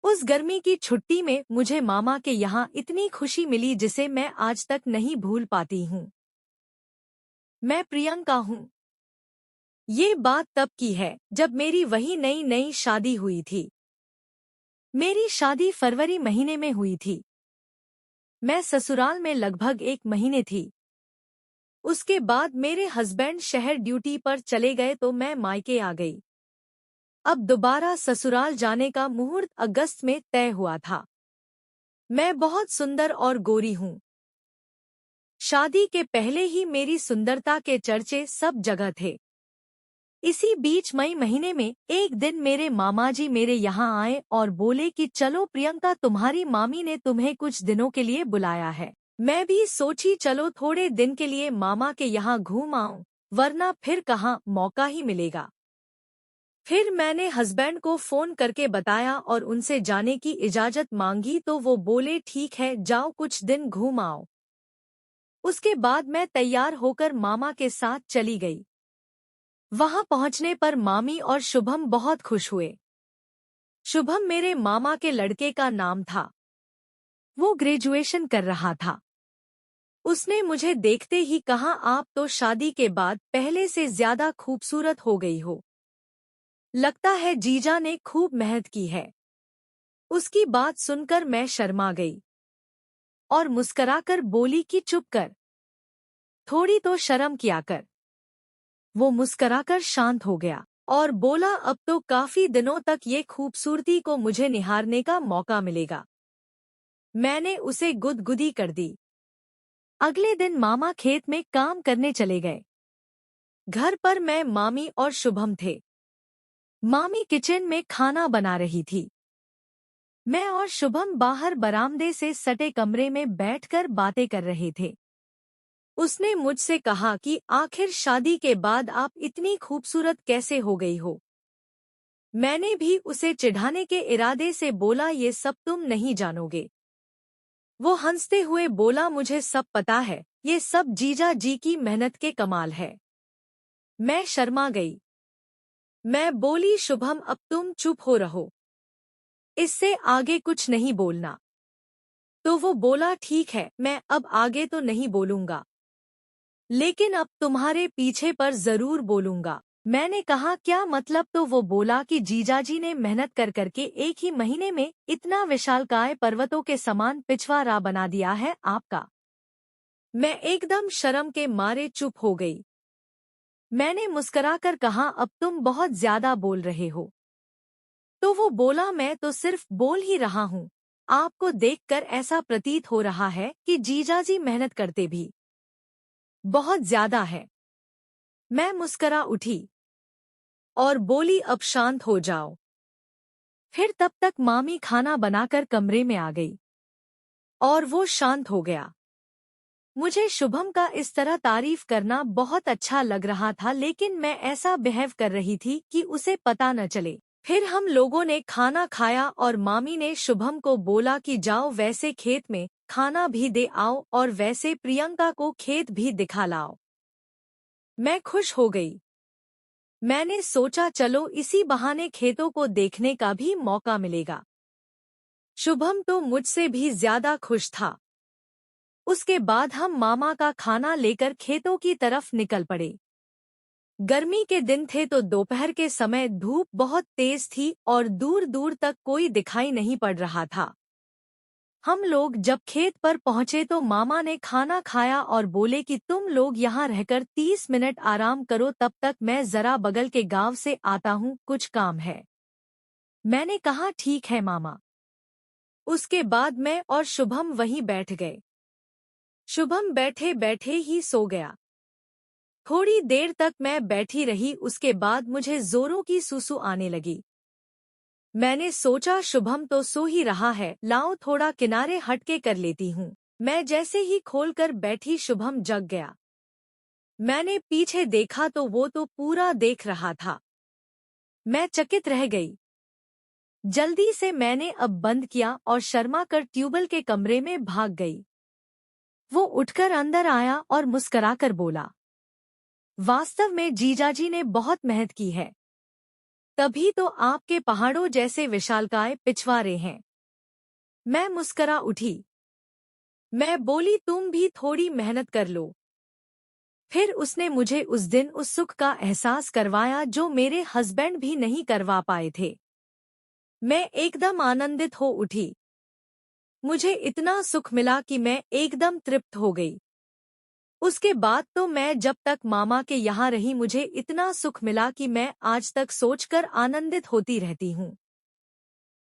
उस गर्मी की छुट्टी में मुझे मामा के यहाँ इतनी खुशी मिली जिसे मैं आज तक नहीं भूल पाती हूँ। मैं प्रियंका हूँ। ये बात तब की है जब मेरी वही नई नई शादी हुई थी। मेरी शादी फरवरी महीने में हुई थी। मैं ससुराल में लगभग 1 महीने थी। उसके बाद मेरे हस्बैंड शहर ड्यूटी पर चले गए तो मैं मायके आ गई। अब दोबारा ससुराल जाने का मुहूर्त अगस्त में तय हुआ था। मैं बहुत सुंदर और गोरी हूँ। शादी के पहले ही मेरी सुंदरता के चर्चे सब जगह थे। इसी बीच मई महीने में एक दिन मेरे मामा जी मेरे यहाँ आए और बोले कि चलो प्रियंका, तुम्हारी मामी ने तुम्हें कुछ दिनों के लिए बुलाया है। मैं भी सोची चलो थोड़े दिन के लिए मामा के यहाँ घूम आऊं, वरना फिर कहाँ मौका ही मिलेगा। फिर मैंने हस्बैंड को फोन करके बताया और उनसे जाने की इजाजत मांगी तो वो बोले ठीक है, जाओ कुछ दिन घूम आओ। उसके बाद मैं तैयार होकर मामा के साथ चली गई। वहां पहुंचने पर मामी और शुभम बहुत खुश हुए। शुभम मेरे मामा के लड़के का नाम था। वो ग्रेजुएशन कर रहा था। उसने मुझे देखते ही कहा, आप तो शादी के बाद पहले से ज्यादा खूबसूरत हो गई हो। लगता है जीजा ने खूब मेहनत की है। उसकी बात सुनकर मैं शर्मा गई और मुस्कराकर बोली कि चुप कर, थोड़ी तो शर्म किया कर। वो मुस्कराकर शांत हो गया और बोला, अब तो काफी दिनों तक ये खूबसूरती को मुझे निहारने का मौका मिलेगा। मैंने उसे गुदगुदी कर दी। अगले दिन मामा खेत में काम करने चले गए। घर पर मैं, मामी और शुभम थे। मामी किचन में खाना बना रही थी। मैं और शुभम बाहर बरामदे से सटे कमरे में बैठकर बातें कर रहे थे। उसने मुझसे कहा कि आखिर शादी के बाद आप इतनी खूबसूरत कैसे हो गई हो। मैंने भी उसे चिढ़ाने के इरादे से बोला, ये सब तुम नहीं जानोगे। वो हंसते हुए बोला, मुझे सब पता है, ये सब जीजा जी की मेहनत के कमाल है। मैं शर्मा गई। मैं बोली, शुभम अब तुम चुप हो रहो, इससे आगे कुछ नहीं बोलना। तो वो बोला, ठीक है, मैं अब आगे तो नहीं बोलूंगा, लेकिन अब तुम्हारे पीछे पर जरूर बोलूंगा। मैंने कहा, क्या मतलब? तो वो बोला कि जीजाजी ने मेहनत कर करके 1 ही महीने में इतना विशालकाय पर्वतों के समान पिछवाड़ा बना दिया है आपका। मैं एकदम शर्म के मारे चुप हो गई। मैंने मुस्कुराकर कहा, अब तुम बहुत ज्यादा बोल रहे हो। तो वो बोला, मैं तो सिर्फ बोल ही रहा हूँ। आपको देखकर ऐसा प्रतीत हो रहा है कि जीजाजी मेहनत करते भी बहुत ज्यादा है। मैं मुस्करा उठी और बोली, अब शांत हो जाओ। फिर तब तक मामी खाना बनाकर कमरे में आ गई और वो शांत हो गया। मुझे शुभम का इस तरह तारीफ करना बहुत अच्छा लग रहा था, लेकिन मैं ऐसा बिहेव कर रही थी कि उसे पता न चले। फिर हम लोगों ने खाना खाया और मामी ने शुभम को बोला कि जाओ वैसे खेत में खाना भी दे आओ और वैसे प्रियंका को खेत भी दिखा लाओ। मैं खुश हो गई। मैंने सोचा चलो इसी बहाने खेतों को देखने का भी मौका मिलेगा। शुभम तो मुझसे भी ज्यादा खुश था। उसके बाद हम मामा का खाना लेकर खेतों की तरफ निकल पड़े। गर्मी के दिन थे तो दोपहर के समय धूप बहुत तेज थी और दूर दूर तक कोई दिखाई नहीं पड़ रहा था। हम लोग जब खेत पर पहुंचे तो मामा ने खाना खाया और बोले कि तुम लोग यहाँ रहकर 30 मिनट आराम करो, तब तक मैं जरा बगल के गांव से आता हूँ, कुछ काम है। मैंने कहा, ठीक है मामा। उसके बाद मैं और शुभम वहीं बैठ गए। शुभम बैठे बैठे ही सो गया। थोड़ी देर तक मैं बैठी रही, उसके बाद मुझे जोरों की सुसु आने लगी। मैंने सोचा शुभम तो सो ही रहा है, लाओ थोड़ा किनारे हटके कर लेती हूँ। मैं जैसे ही खोलकर बैठी शुभम जग गया। मैंने पीछे देखा तो वो तो पूरा देख रहा था। मैं चकित रह गई। जल्दी से मैंने अब बंद किया और शर्मा कर ट्यूबवेल के कमरे में भाग गई। वो उठकर अंदर आया और मुस्कराकर बोला, वास्तव में जीजाजी ने बहुत मेहनत की है। तभी तो आपके पहाड़ों जैसे विशालकाय पिछवाड़े हैं। मैं मुस्करा उठी। मैं बोली, तुम भी थोड़ी मेहनत कर लो। फिर उसने मुझे उस दिन उस सुख का एहसास करवाया जो मेरे हस्बैंड भी नहीं करवा पाए थे। मैं एकदम आनंदित हो उठी। मुझे इतना सुख मिला कि मैं एकदम तृप्त हो गई। उसके बाद तो मैं जब तक मामा के यहाँ रही मुझे इतना सुख मिला कि मैं आज तक सोचकर आनंदित होती रहती हूँ।